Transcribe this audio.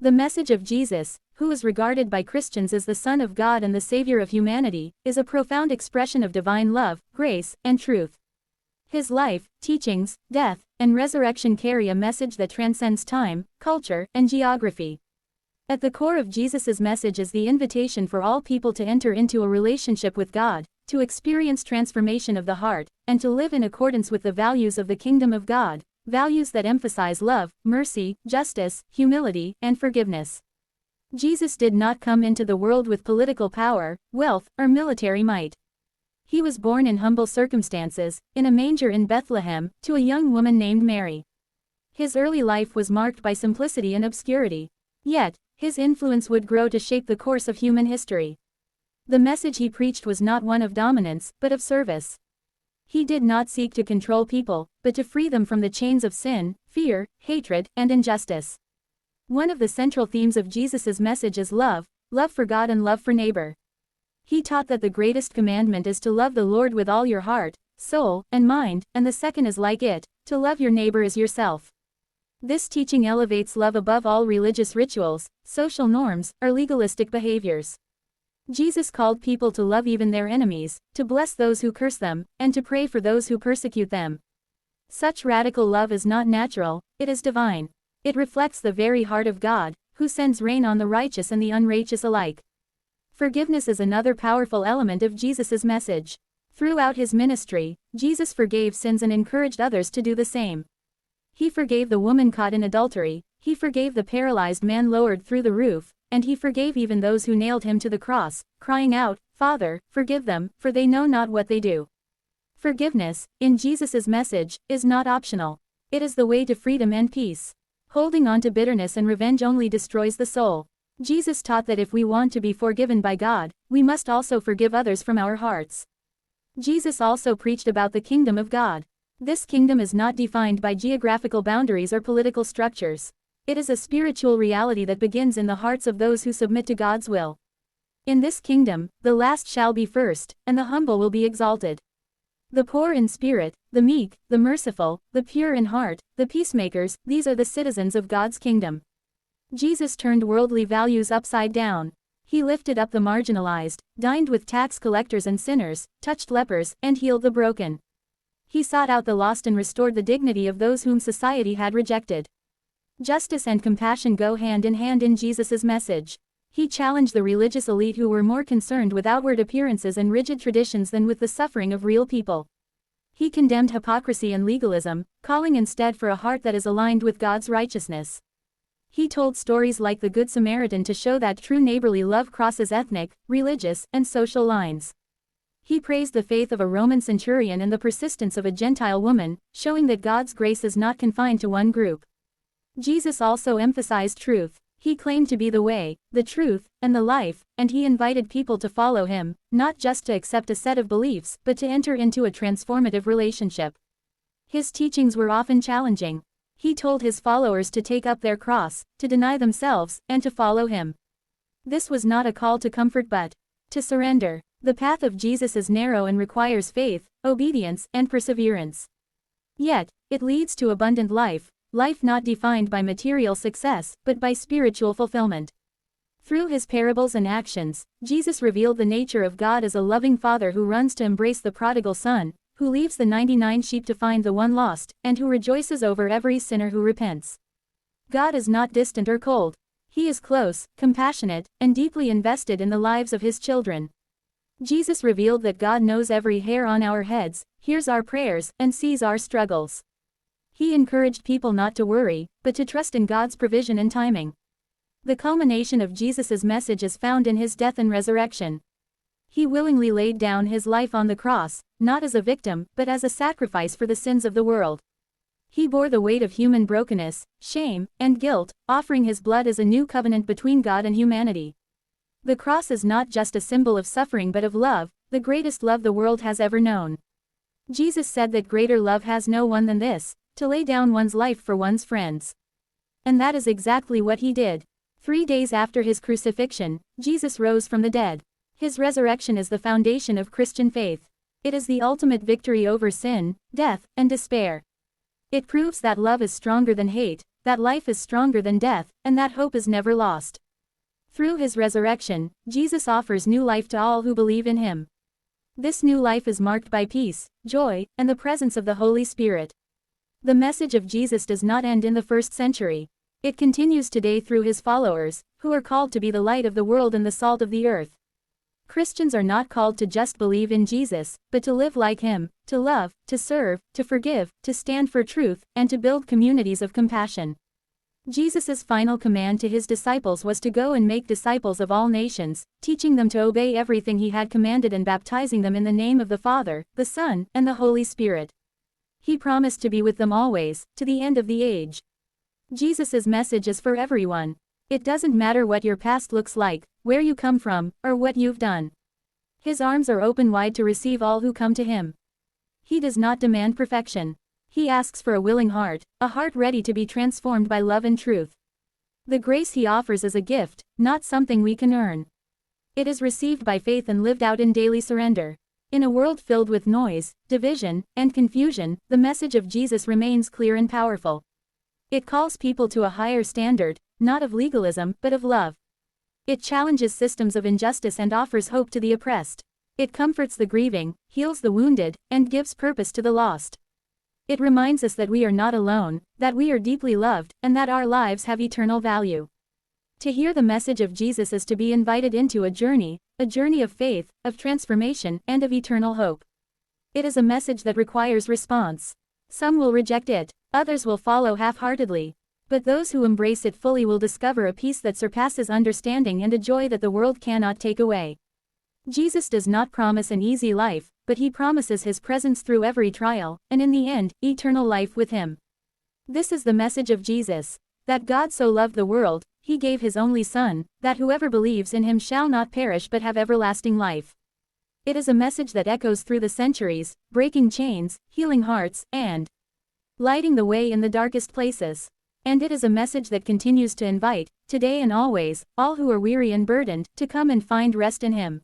The message of Jesus, who is regarded by Christians as the Son of God and the Savior of humanity, is a profound expression of divine love, grace, and truth. His life, teachings, death, and resurrection carry a message that transcends time, culture, and geography. At the core of Jesus's message is the invitation for all people to enter into a relationship with God, to experience transformation of the heart, and to live in accordance with the values of the kingdom of God, values that emphasize love, mercy, justice, humility, and forgiveness. Jesus did not come into the world with political power, wealth, or military might. He was born in humble circumstances, in a manger in Bethlehem, to a young woman named Mary. His early life was marked by simplicity and obscurity. Yet, his influence would grow to shape the course of human history. The message he preached was not one of dominance, but of service. He did not seek to control people, but to free them from the chains of sin, fear, hatred, and injustice. One of the central themes of Jesus's message is love, love for God and love for neighbor. He taught that the greatest commandment is to love the Lord with all your heart, soul, and mind, and the second is like it, to love your neighbor as yourself. This teaching elevates love above all religious rituals, social norms, or legalistic behaviors. Jesus called people to love even their enemies, to bless those who curse them, and to pray for those who persecute them. Such radical love is not natural, it is divine. It reflects the very heart of God, who sends rain on the righteous and the unrighteous alike. Forgiveness is another powerful element of Jesus's message. Throughout his ministry, Jesus forgave sins and encouraged others to do the same. He forgave the woman caught in adultery, he forgave the paralyzed man lowered through the roof, and he forgave even those who nailed him to the cross, crying out, "Father, forgive them, for they know not what they do." Forgiveness, in Jesus's message, is not optional. It is the way to freedom and peace. Holding on to bitterness and revenge only destroys the soul. Jesus taught that if we want to be forgiven by God, we must also forgive others from our hearts. Jesus also preached about the kingdom of God. This kingdom is not defined by geographical boundaries or political structures. It is a spiritual reality that begins in the hearts of those who submit to God's will. In this kingdom, the last shall be first, and the humble will be exalted. The poor in spirit, the meek, the merciful, the pure in heart, the peacemakers, these are the citizens of God's kingdom. Jesus turned worldly values upside down. He lifted up the marginalized, dined with tax collectors and sinners, touched lepers, and healed the broken. He sought out the lost and restored the dignity of those whom society had rejected. Justice and compassion go hand in hand in Jesus's message. He challenged the religious elite who were more concerned with outward appearances and rigid traditions than with the suffering of real people. He condemned hypocrisy and legalism, calling instead for a heart that is aligned with God's righteousness. He told stories like the Good Samaritan to show that true neighborly love crosses ethnic, religious, and social lines. He praised the faith of a Roman centurion and the persistence of a Gentile woman, showing that God's grace is not confined to one group. Jesus also emphasized truth. He claimed to be the way, the truth, and the life, and he invited people to follow him, not just to accept a set of beliefs, but to enter into a transformative relationship. His teachings were often challenging. He told his followers to take up their cross, to deny themselves, and to follow him. This was not a call to comfort but to surrender. The path of Jesus is narrow and requires faith, obedience, and perseverance. Yet, it leads to abundant life. Life not defined by material success, but by spiritual fulfillment. Through his parables and actions, Jesus revealed the nature of God as a loving Father who runs to embrace the prodigal son, who leaves the 99 sheep to find the one lost, and who rejoices over every sinner who repents. God is not distant or cold. He is close, compassionate, and deeply invested in the lives of his children. Jesus revealed that God knows every hair on our heads, hears our prayers, and sees our struggles. He encouraged people not to worry, but to trust in God's provision and timing. The culmination of Jesus's message is found in his death and resurrection. He willingly laid down his life on the cross, not as a victim, but as a sacrifice for the sins of the world. He bore the weight of human brokenness, shame, and guilt, offering his blood as a new covenant between God and humanity. The cross is not just a symbol of suffering but of love, the greatest love the world has ever known. Jesus said that greater love has no one than this, to lay down one's life for one's friends. And that is exactly what he did. 3 days after his crucifixion, Jesus rose from the dead. His resurrection is the foundation of Christian faith. It is the ultimate victory over sin, death, and despair. It proves that love is stronger than hate, that life is stronger than death, and that hope is never lost. Through his resurrection, Jesus offers new life to all who believe in him. This new life is marked by peace, joy, and the presence of the Holy Spirit. The message of Jesus does not end in the first century. It continues today through his followers, who are called to be the light of the world and the salt of the earth. Christians are not called to just believe in Jesus, but to live like him, to love, to serve, to forgive, to stand for truth, and to build communities of compassion. Jesus' final command to his disciples was to go and make disciples of all nations, teaching them to obey everything he had commanded and baptizing them in the name of the Father, the Son, and the Holy Spirit. He promised to be with them always, to the end of the age. Jesus' message is for everyone. It doesn't matter what your past looks like, where you come from, or what you've done. His arms are open wide to receive all who come to him. He does not demand perfection. He asks for a willing heart, a heart ready to be transformed by love and truth. The grace he offers is a gift, not something we can earn. It is received by faith and lived out in daily surrender. In a world filled with noise, division, and confusion, the message of Jesus remains clear and powerful. It calls people to a higher standard, not of legalism, but of love. It challenges systems of injustice and offers hope to the oppressed. It comforts the grieving, heals the wounded, and gives purpose to the lost. It reminds us that we are not alone, that we are deeply loved, and that our lives have eternal value. To hear the message of Jesus is to be invited into a journey of faith, of transformation, and of eternal hope. It is a message that requires response. Some will reject it, others will follow half-heartedly. But those who embrace it fully will discover a peace that surpasses understanding and a joy that the world cannot take away. Jesus does not promise an easy life, but he promises his presence through every trial, and in the end, eternal life with him. This is the message of Jesus, that God so loved the world, he gave his only Son, that whoever believes in him shall not perish but have everlasting life. It is a message that echoes through the centuries, breaking chains, healing hearts, and lighting the way in the darkest places. And it is a message that continues to invite, today and always, all who are weary and burdened, to come and find rest in him.